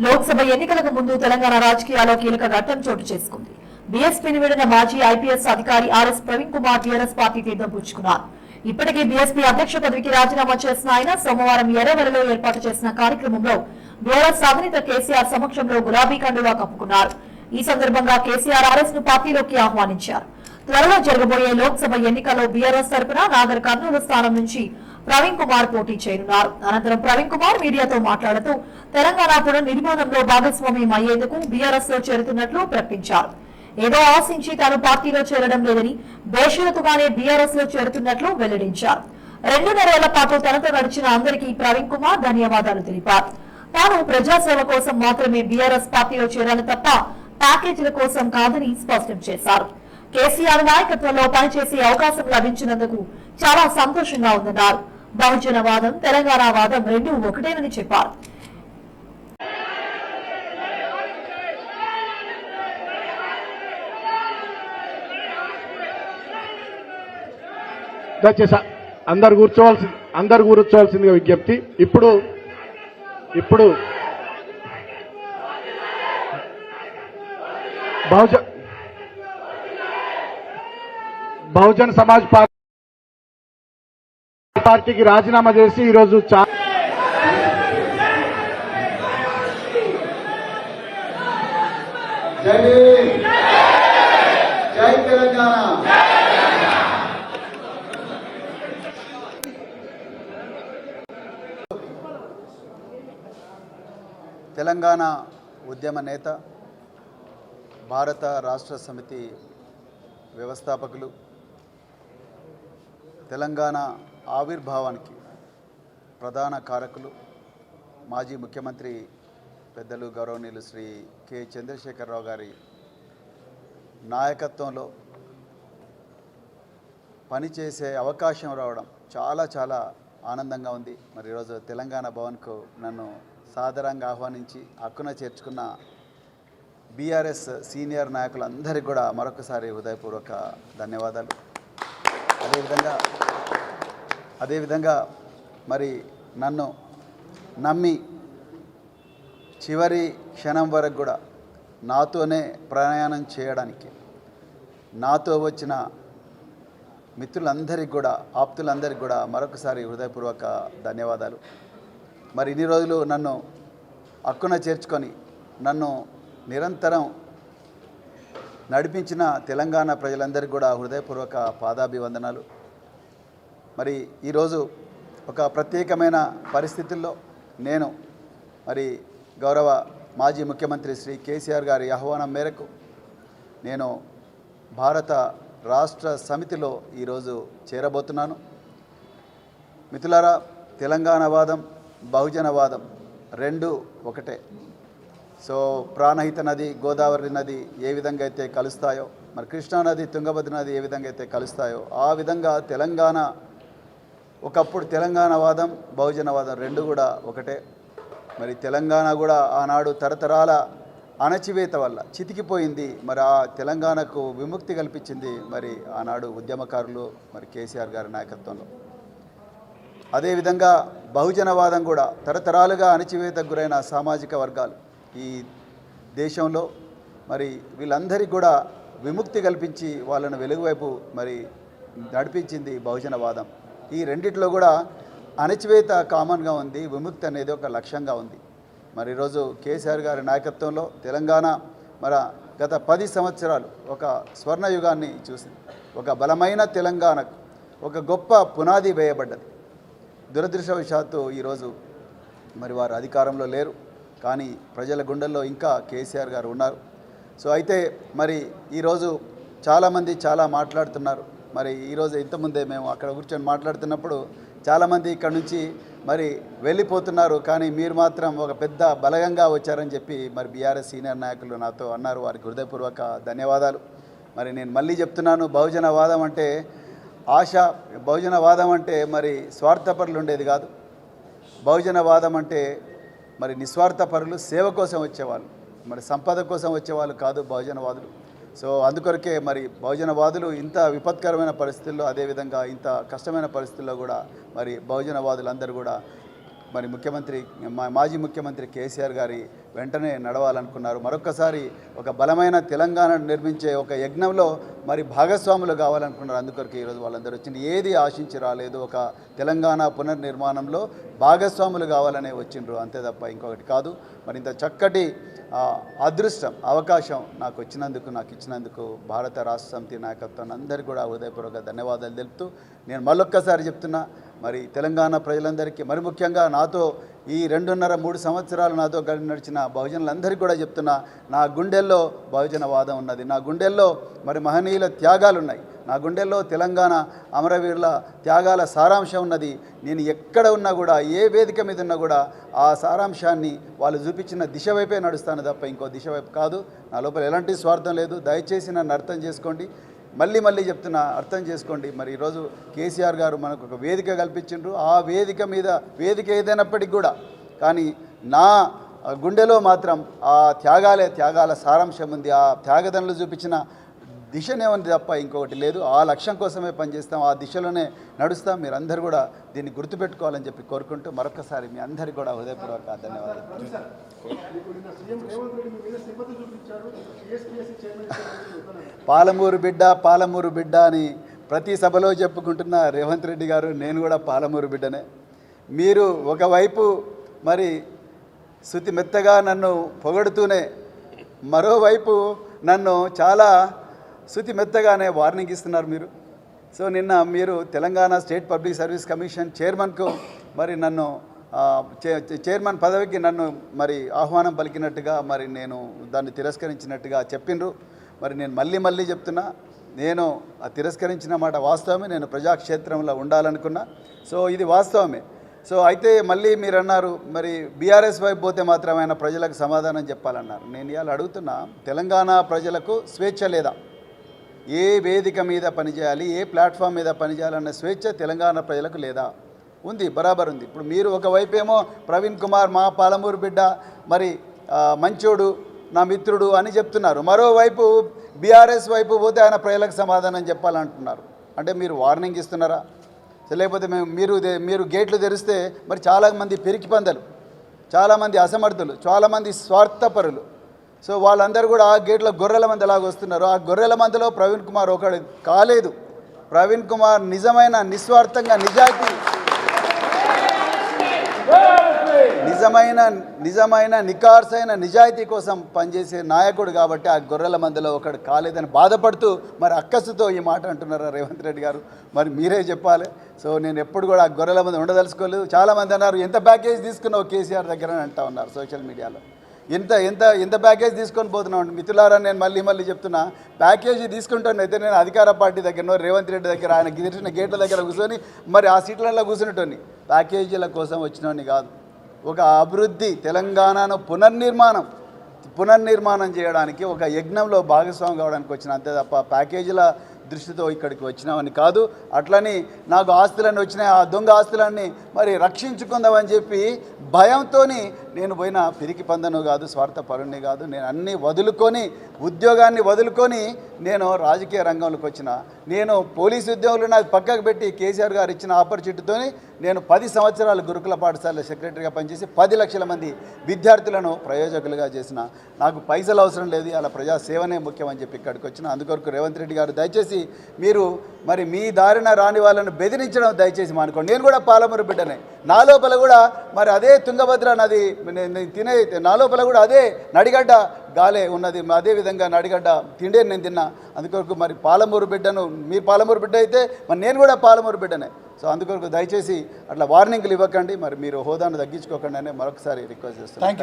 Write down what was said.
లోక్సభ ఎన్నికలకు ముందు తెలంగాణ రాజకీయాల్లో కీలక ఘట్టం చోటు చేసుకుంది. బీఎస్పీని వీడిన మాజీ ఐపీఎస్ అధికారి RS Praveen Kumar TRS party తీర్థం పుచ్చుకున్నారు. ఇప్పటికే బీఎస్పీ అధ్యక్ష పదవికి రాజీనామా చేసిన ఆయన సోమవారం ఎర్రవెల్లిలో ఏర్పాటు చేసిన కార్యక్రమంలో బీఆర్ఎస్ అధినేత కేసీఆర్ సమక్షంలో గులాబీ కండువా కప్పుకున్నారు. ఈ సందర్భంగా కేసీఆర్ ఆర్ఎస్ ను పార్టీలోకి ఆహ్వానించారు. త్వరలో జరగబోయే లోక్సభ ఎన్నికల్లో బీఆర్ఎస్ తరపున నాగర్ కర్నూలు స్థానం నుంచి ప్రవీణ్ కుమార్ పోటీ చేయనున్నారు. అనంతరం ప్రవీణ్ కుమార్ మీడియాతో మాట్లాడుతూ తెలంగాణ పునర్నిర్మాణంలో భాగస్వామ్యం అయ్యేందుకు బీఆర్ఎస్ లో చేరుతున్నట్లు ప్రకటించారు. ఏదో ఆశించి తాను పార్టీలో చేరడం లేదని బేషరతుగానే బీఆర్ఎస్ లో చేరుతున్నట్లు వెల్లడించారు. 2.5 ఏళ్ల పాటు తనతో నడిచిన అందరికీ ప్రవీణ్ కుమార్ ధన్యవాదాలు తెలిపారు. తాను ప్రజాసేవ కోసం మాత్రమే బీఆర్ఎస్ పార్టీలో చేరాలి తప్ప ప్యాకేజీల కోసం కాదని స్పష్టం చేశారు. కేసీఆర్ నాయకత్వంలో పనిచేసే అవకాశం లభించినందుకు చాలా సంతోషంగా ఉందన్నారు. బహుజనవాదం, తెలంగాణ వాదం రెండూ ఒకటేనని చెప్పారు. దయచేసి అందరు కూర్చోవాల్సిందిగా విజ్ఞప్తి. ఇప్పుడు బహుజన్ సమాజ్ పార్టీకి రాజీనామా చేసి ఈరోజు జై తెలంగాణ. తెలంగాణ ఉద్యమ నేత, భారత రాష్ట్ర సమితి వ్యవస్థాపకులు, తెలంగాణ ఆవిర్భావానికి ప్రధాన కారకులు, మాజీ ముఖ్యమంత్రి పెద్దలు గౌరవనీయులు శ్రీ కె చంద్రశేఖరరావు గారి నాయకత్వంలో పనిచేసే అవకాశం రావడం చాలా ఆనందంగా ఉంది. మరి ఈరోజు తెలంగాణ భవన్కు నన్ను సాదరంగా ఆహ్వానించి హక్కున చేర్చుకున్న బీఆర్ఎస్ సీనియర్ నాయకులందరికీ కూడా మరొకసారి హృదయపూర్వక ధన్యవాదాలు. అదేవిధంగా మరి నన్ను నమ్మి చివరి క్షణం వరకు కూడా నాతోనే ప్రయాణం చేయడానికి నాతో వచ్చిన మిత్రులందరికీ కూడా, ఆప్తులందరికీ కూడా మరొకసారి హృదయపూర్వక ధన్యవాదాలు. మరి ఇన్ని రోజులు నన్ను హక్కున చేర్చుకొని నన్ను నిరంతరం నడిపించిన తెలంగాణ ప్రజలందరికీ కూడా హృదయపూర్వక పాదాభివందనాలు. మరి ఈరోజు ఒక ప్రత్యేకమైన పరిస్థితుల్లో నేను మరి గౌరవ మాజీ ముఖ్యమంత్రి శ్రీ కేసీఆర్ గారి ఆహ్వానం మేరకు నేను భారత రాష్ట్ర సమితిలో ఈరోజు చేరబోతున్నాను. మిత్రులారా, తెలంగాణ వాదం, బహుజనవాదం రెండూ ఒకటే. సో ప్రాణహిత నది, గోదావరి నది ఏ విధంగా అయితే కలుస్తాయో, మరి కృష్ణానది, తుంగభద్ర నది ఏ విధంగా అయితే కలుస్తాయో, ఆ విధంగా తెలంగాణ ఒకప్పుడు తెలంగాణ వాదం, బహుజనవాదం రెండు కూడా ఒకటే. మరి తెలంగాణ కూడా ఆనాడు తరతరాల అణచివేత వల్ల చితికిపోయింది. మరి ఆ తెలంగాణకు విముక్తి కల్పించింది మరి ఆనాడు ఉద్యమకారులు, మరి కేసీఆర్ గారి నాయకత్వంలో. అదేవిధంగా బహుజనవాదం కూడా తరతరాలుగా అణచివేతకు గురైన సామాజిక వర్గాలు ఈ దేశంలో మరి వీళ్ళందరికీ కూడా విముక్తి కల్పించి వాళ్ళను వెలుగువైపు మరి నడిపించింది బహుజనవాదం. ఈ రెండిట్లో కూడా అణచివేత కామన్గా ఉంది, విముక్తి అనేది ఒక లక్ష్యంగా ఉంది. మరి ఈరోజు కేసీఆర్ గారి నాయకత్వంలో తెలంగాణ మరి గత 10 సంవత్సరాలు ఒక స్వర్ణయుగాన్ని చూసింది. ఒక బలమైన తెలంగాణకు ఒక గొప్ప పునాది వేయబడ్డది. దురదృష్టవశాత్తు ఈరోజు మరి వారు అధికారంలో లేరు, కానీ ప్రజల గుండెల్లో ఇంకా కేసీఆర్ గారు ఉన్నారు. సో అయితే మరి ఈరోజు చాలామంది చాలా మాట్లాడుతున్నారు. మరి ఈరోజు ఇంతకుముందే మేము అక్కడ కూర్చొని మాట్లాడుతున్నప్పుడు చాలామంది ఇక్కడ నుంచి మరి వెళ్ళిపోతున్నారు, కానీ మీరు మాత్రం ఒక పెద్ద బలగంగా వచ్చారని చెప్పి మరి బీఆర్ఎస్ సీనియర్ నాయకులు నాతో అన్నారు. వారికి హృదయపూర్వక ధన్యవాదాలు. మరి నేను మళ్ళీ చెప్తున్నాను, బహుజనవాదం అంటే ఆశ, బహుజనవాదం అంటే మరి స్వార్థపరులు ఉండేది కాదు. బహుజనవాదం అంటే మరి నిస్వార్థపరులు, సేవ కోసం వచ్చేవాళ్ళు, మరి సంపద కోసం వచ్చేవాళ్ళు కాదు బహుజనవాదులు. సో అందుకొరకే మరి బహుజనవాదులు ఇంత విపత్కరమైన పరిస్థితుల్లో, అదేవిధంగా ఇంత కష్టమైన పరిస్థితుల్లో కూడా మరి బహుజనవాదులందరూ కూడా మరి మాజీ ముఖ్యమంత్రి కేసీఆర్ గారి వెంటనే నడవాలనుకున్నారు. మరొక్కసారి ఒక బలమైన తెలంగాణను నిర్మించే ఒక యజ్ఞంలో మరి భాగస్వాములు కావాలనుకున్నారు. అందుకొరకు ఈరోజు వాళ్ళందరూ వచ్చింది. ఏది ఆశించి రాలేదు, ఒక తెలంగాణ పునర్నిర్మాణంలో భాగస్వాములు కావాలనే వచ్చిండ్రు, అంతే తప్ప ఇంకొకటి కాదు. మరి ఇంత చక్కటి అదృష్టం, అవకాశం నాకు వచ్చినందుకు, నాకు ఇచ్చినందుకు భారత రాష్ట్ర సమితి నాయకత్వాన్ని అందరికీ కూడా హృదయపూర్వక ధన్యవాదాలు తెలుపుతూ నేను మళ్ళొక్కసారి చెప్తున్నా, మరి తెలంగాణ ప్రజలందరికీ, మరి ముఖ్యంగా నాతో ఈ 2.5-3 సంవత్సరాలు నాతో కలిసి నడిచిన బహుజనులందరికీ కూడా చెప్తున్నా, నా గుండెల్లో బహుజనవాదం ఉన్నది, నా గుండెల్లో మరి మహనీయుల త్యాగాలు ఉన్నాయి, నా గుండెల్లో తెలంగాణ అమరవీరుల త్యాగాల సారాంశం ఉన్నది. నేను ఎక్కడ ఉన్నా కూడా, ఏ వేదిక మీద ఉన్నా కూడా ఆ సారాంశాన్ని వాళ్ళు చూపించిన దిశ వైపే నడుస్తాను తప్ప ఇంకో దిశ వైపు కాదు. నా లోపల ఎలాంటి స్వార్థం లేదు. దయచేసి నన్ను అర్థం చేసుకోండి. మళ్ళీ చెప్తున్నా, అర్థం చేసుకోండి. మరి ఈరోజు కేసీఆర్ గారు మనకు ఒక వేదిక కల్పించిండ్రు. ఆ వేదిక మీద, వేదిక ఏదైనప్పటికీ కూడా కానీ నా గుండెలో మాత్రం ఆ త్యాగాల సారాంశం ఉంది. ఆ త్యాగదనులు చూపించిన దిశనే ఉంది తప్ప ఇంకొకటి లేదు. ఆ లక్ష్యం కోసమే పనిచేస్తాం, ఆ దిశలోనే నడుస్తాం. మీరందరూ కూడా దీన్ని గుర్తుపెట్టుకోవాలని చెప్పి కోరుకుంటూ మరొకసారి మీ అందరికీ కూడా హృదయపూర్వక ధన్యవాదాలు. పాలమూరు బిడ్డ అని ప్రతి సభలో చెప్పుకుంటున్న రేవంత్ రెడ్డి గారు, నేను కూడా పాలమూరు బిడ్డనే. మీరు ఒకవైపు మరి శృతి మెత్తగా నన్ను పొగడుతూనే, మరోవైపు నన్ను చాలా శృతి మెత్తగానే వార్నింగ్ ఇస్తున్నారు మీరు. సో నిన్న మీరు Telangana state public service commission చైర్మన్కు మరి నన్ను చైర్మన్ పదవికి నన్ను మరి ఆహ్వానం పలికినట్టుగా మరి నేను దాన్ని తిరస్కరించినట్టుగా చెప్పిండ్రు. మరి నేను మళ్ళీ చెప్తున్నా, నేను తిరస్కరించిన మాట వాస్తవమే. నేను ప్రజాక్షేత్రంలో ఉండాలనుకున్నా. సో ఇది వాస్తవమే. సో అయితే మళ్ళీ మీరు అన్నారు మరి బీఆర్ఎస్ వైపు పోతే మాత్రం ఆయన ప్రజలకు సమాధానం చెప్పాలన్నారు. నేను ఇవాళ అడుగుతున్నా, తెలంగాణ ప్రజలకు స్వేచ్ఛ లేదా? ఏ వేదిక మీద పనిచేయాలి, ఏ ప్లాట్ఫామ్ మీద పనిచేయాలన్న స్వేచ్ఛ తెలంగాణ ప్రజలకు లేదా? ఉంది, బరాబర్ ఉంది. ఇప్పుడు మీరు ఒకవైపు ఏమో ప్రవీణ్ కుమార్ మా పాలమూరు బిడ్డ, మరి మంచోడు, నా మిత్రుడు అని చెప్తున్నారు. మరోవైపు బీఆర్ఎస్ వైపు పోతే ఆయన ప్రజలకు సమాధానం చెప్పాలంటున్నారు. అంటే మీరు వార్నింగ్ ఇస్తున్నారా? లేకపోతే మీరు గేట్లు తెరిస్తే మరి చాలామంది పిరికి పందలు, చాలామంది అసమర్థులు, చాలామంది స్వార్థపరులు, సో వాళ్ళందరూ కూడా ఆ గేట్లో గొర్రెల మంది ఎలాగ వస్తున్నారు. ఆ గొర్రెల మందిలో ప్రవీణ్ కుమార్ ఒకడు కాలేదు. ప్రవీణ్ కుమార్ నిజమైన నిస్వార్థంగా నిజమైన నికార్సైన నిజాయితీ కోసం పనిచేసే నాయకుడు కాబట్టి ఆ గొర్రెల మందిలో ఒకడు కాలేదని బాధపడుతూ మరి అక్కసుతో ఈ మాట అంటున్నారా రేవంత్ రెడ్డి గారు? మరి మీరే చెప్పాలి. సో నేను ఎప్పుడు కూడా ఆ గొర్రెల మంది ఉండదలుచుకోలేదు. చాలామంది అన్నారు, ఎంత ప్యాకేజ్ తీసుకున్నావు కేసీఆర్ దగ్గర అని అంటా ఉన్నారు సోషల్ మీడియాలో. ఎంత ప్యాకేజ్ తీసుకొని పోతున్నావు మిత్రులారా? నేను మళ్ళీ చెప్తున్నా, ప్యాకేజీ తీసుకుంటానైతే నేను అధికార పార్టీ దగ్గరనో రేవంత్ రెడ్డి దగ్గర ఆయన తెరిచిన గేట్ల దగ్గర కూర్చొని మరి ఆ సీట్లలో కూర్చునేటోని, ప్యాకేజీల కోసం వచ్చినోని కాదు. ఒక అభివృద్ధి, తెలంగాణను పునర్నిర్మాణం చేయడానికి ఒక యజ్ఞంలో భాగస్వామి కావడానికి వచ్చిన, అంతే తప్ప ప్యాకేజీల దృష్టితో ఇక్కడికి వచ్చినామని కాదు. అట్లని నాకు ఆస్తులన్నీ వచ్చినాయి, ఆ దొంగ ఆస్తులన్నీ మరి రక్షించుకుందామని చెప్పి భయంతో నేను పోయిన పిరికి పందను కాదు, స్వార్థపరుణ్ణి కాదు. నేను అన్నీ వదులుకొని, ఉద్యోగాన్ని వదులుకొని నేను రాజకీయ రంగంలోకి వచ్చిన. నేను పోలీసు ఉద్యోగులు నాకు పక్కకు పెట్టి కేసీఆర్ గారు ఇచ్చిన ఆపర్చునిటీతో నేను 10 సంవత్సరాలు గురుకుల పాఠశాల సెక్రటరీగా పనిచేసి 10 లక్షల మంది విద్యార్థులను ప్రయోజకులుగా చేసిన. నాకు పైసలు అవసరం లేదు, అలా ప్రజాసేవనే ముఖ్యమని చెప్పి ఇక్కడికి వచ్చిన. అందుకొరకు రేవంత్ రెడ్డి గారు దయచేసి మీరు మరి మీ దారిన రాని వాళ్ళను బెదిరించడం దయచేసి మానుకోండి. నేను కూడా పాలమూరు బిడ్డనే. నా లోపల కూడా మరి అదే తుంగభద్ర నది తినే, నా లోపల కూడా అదే నడిగడ్డ గాలే ఉన్నది. అదే విధంగా నడిగడ్డ తిండే నేను తిన్నా. అందుకొరకు మరి పాలమూరు బిడ్డను, మీరు పాలమూరు బిడ్డ అయితే మరి నేను కూడా పాలమూరు బిడ్డనే. సో అందుకొరకు దయచేసి అట్లా వార్నింగ్లు ఇవ్వకండి, మరి మీరు హోదాను తగ్గించుకోకండి అని మరొకసారి రిక్వెస్ట్ చేస్తున్నాను.